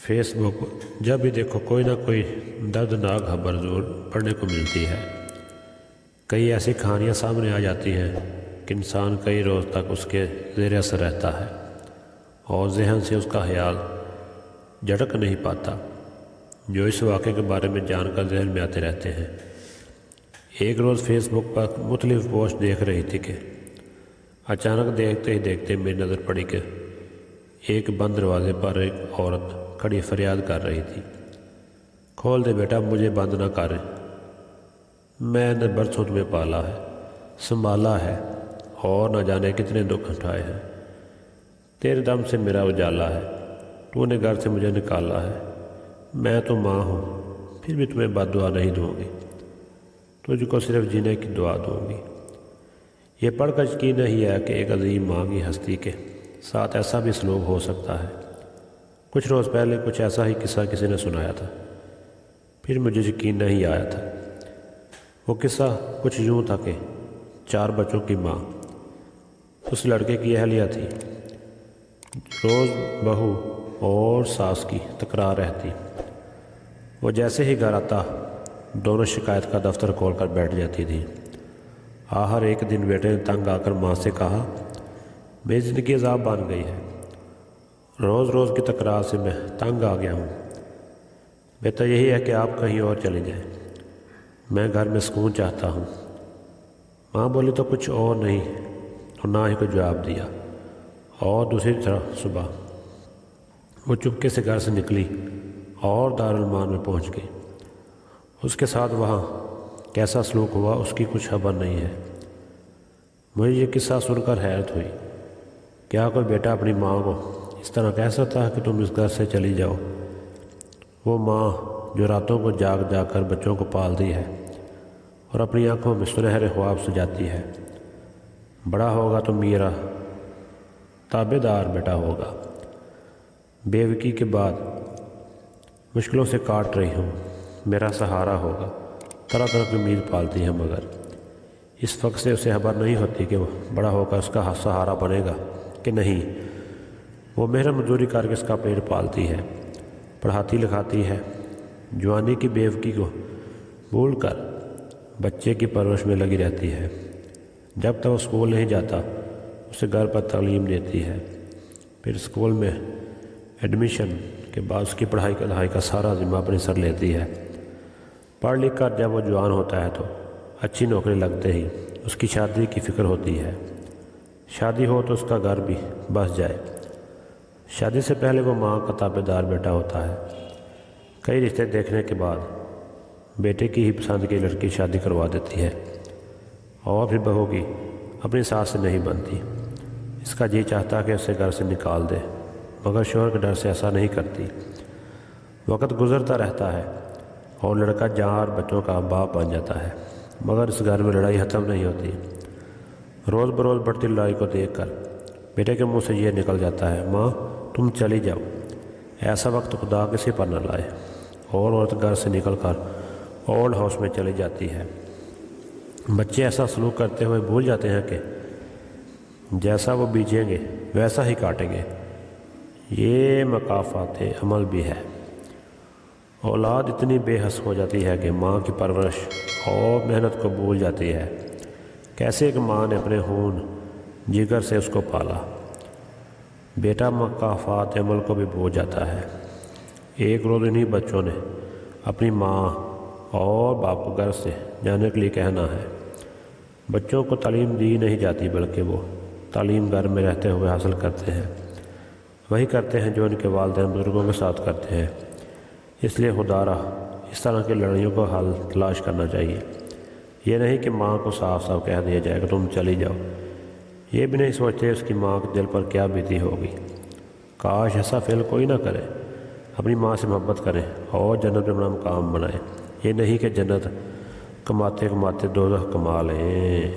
Face بک جب بھی دیکھو کوئی نہ کوئی دردناک خبر ضرور پڑھنے کو ملتی ہے۔ کئی ایسی کہانیاں سامنے آ جاتی ہیں کہ انسان کئی روز تک اس کے زیر اثر رہتا ہے اور ذہن سے اس کا خیال جھٹک نہیں پاتا، جو اس واقعے کے بارے میں جان کر ذہن میں آتے رہتے ہیں۔ ایک روز فیس بک پر مختلف پوسٹ دیکھ رہی تھی کہ اچانک دیکھتے ہی دیکھتے میری نظر پڑی کہ ایک بند دروازے پر ایک عورت کھڑی فریاد کر رہی تھی، کھول دے بیٹا، مجھے بند نہ کر، میں نے برسوں تمہیں پالا ہے، سنبھالا ہے اور نہ جانے کتنے دکھ اٹھائے ہیں، تیرے دم سے میرا اجالا ہے، تو نے گھر سے مجھے نکالا ہے، میں تو ماں ہوں پھر بھی تمہیں بد دعا نہیں دوں گی، تجھ کو صرف جینے کی دعا دوں گی۔ یہ پڑھ کر یقین نہیں ہے کہ ایک عظیم ماں کی ہستی کے ساتھ ایسا بھی سلوک ہو سکتا ہے۔ کچھ روز پہلے کچھ ایسا ہی قصہ کسی نے سنایا تھا، پھر مجھے یقین نہیں آیا تھا۔ وہ قصہ کچھ یوں تھا کہ 4 بچوں کی ماں اس لڑکے کی اہلیہ تھی۔ روز بہو اور ساس کی تکرار رہتی، وہ جیسے ہی گھر آتا دونوں شکایت کا دفتر کھول کر بیٹھ جاتی تھی۔ آخر ایک دن بیٹے نے تنگ آ کر ماں سے کہا، میری زندگی عذاب بن گئی ہے، روز روز کی تکرار سے میں تنگ آ گیا ہوں، بہتر یہی ہے کہ آپ کہیں اور چلے جائیں، میں گھر میں سکون چاہتا ہوں۔ ماں بولی تو کچھ اور نہیں اور نہ ہی کوئی جواب دیا، اور دوسری طرف صبح وہ چپکے سے گھر سے نکلی اور دارالمان میں پہنچ گئی۔ اس کے ساتھ وہاں کیسا سلوک ہوا اس کی کچھ خبر نہیں ہے۔ مجھے یہ قصہ سن کر حیرت ہوئی، کیا کوئی بیٹا اپنی ماں کو اس طرح کہہ سکتا ہے کہ تم اس گھر سے چلی جاؤ؟ وہ ماں جو راتوں کو جاگ جاگ کر بچوں کو پالتی ہے اور اپنی آنکھوں میں سنہرے خواب سجاتی ہے، بڑا ہوگا تو میرا تابع دار بیٹا ہوگا، بیوقی کے بعد مشکلوں سے کاٹ رہی ہوں، میرا سہارا ہوگا، طرح طرح کی امید پالتی ہے، مگر اس وقت سے اسے خبر نہیں ہوتی کہ وہ بڑا ہو کر اس کا سہارا بنے گا کہ نہیں۔ وہ محنت مزدوری کر کے اس کا پیٹ پالتی ہے، پڑھاتی لکھاتی ہے، جوانی کی بیوقی کو بھول کر بچے کی پرورش میں لگی رہتی ہے۔ جب تک وہ اسکول نہیں جاتا اسے گھر پر تعلیم دیتی ہے، پھر اسکول میں ایڈمیشن کے بعد اس کی پڑھائی کا سارا ذمہ اپنے سر لیتی ہے۔ پڑھ لکھ کر جب وہ جوان ہوتا ہے تو اچھی نوکری لگتے ہی اس کی شادی کی فکر ہوتی ہے، شادی ہو تو اس کا گھر بھی بس جائے۔ شادی سے پہلے وہ ماں کا تابع دار بیٹا ہوتا ہے۔ کئی رشتے دیکھنے کے بعد بیٹے کی ہی پسند کی لڑکی شادی کروا دیتی ہے، اور پھر بہو کی اپنی ساس سے نہیں بنتی، اس کا جی چاہتا کہ اسے گھر سے نکال دے، مگر شوہر کے ڈر سے ایسا نہیں کرتی۔ وقت گزرتا رہتا ہے اور لڑکا 4 بچوں کا باپ بن جاتا ہے، مگر اس گھر میں لڑائی ختم نہیں ہوتی۔ روز بروز بڑھتی لڑائی کو دیکھ کر بیٹے کے منہ سے یہ نکل جاتا ہے، ماں تم چلی جاؤ، ایسا وقت خدا کسی پر نہ لائے، اور عورت گھر سے نکل کر اولڈ ہاؤس میں چلی جاتی ہے۔ بچے ایسا سلوک کرتے ہوئے بھول جاتے ہیں کہ جیسا وہ بیجیں گے ویسا ہی کاٹیں گے، یہ مکافات عمل بھی ہے۔ اولاد اتنی بے حس ہو جاتی ہے کہ ماں کی پرورش اور محنت کو بھول جاتی ہے۔ کیسے ایک ماں نے اپنے خون جگر سے اس کو پالا، بیٹا مکافات عمل کو بھی بھول جاتا ہے۔ ایک روز انہی بچوں نے اپنی ماں اور باپ کو گھر سے جانے کے لیے کہنا ہے۔ بچوں کو تعلیم دی نہیں جاتی، بلکہ وہ تعلیم گھر میں رہتے ہوئے حاصل کرتے ہیں، وہی کرتے ہیں جو ان کے والدین بزرگوں کے ساتھ کرتے ہیں۔ اس لیے خدا را اس طرح کی لڑائیوں کو حل تلاش کرنا چاہیے۔ یہ نہیں کہ ماں کو صاف صاف کہہ دیا جائے کہ تم چلی جاؤ، یہ بھی نہیں سوچتے اس کی ماں کے دل پر کیا بیتی ہوگی۔ کاش ایسا فعل کوئی نہ کرے، اپنی ماں سے محبت کریں اور جنت میں اپنا مقام بنائیں، یہ نہیں کہ جنت کماتے کماتے دوزخ کما لیں۔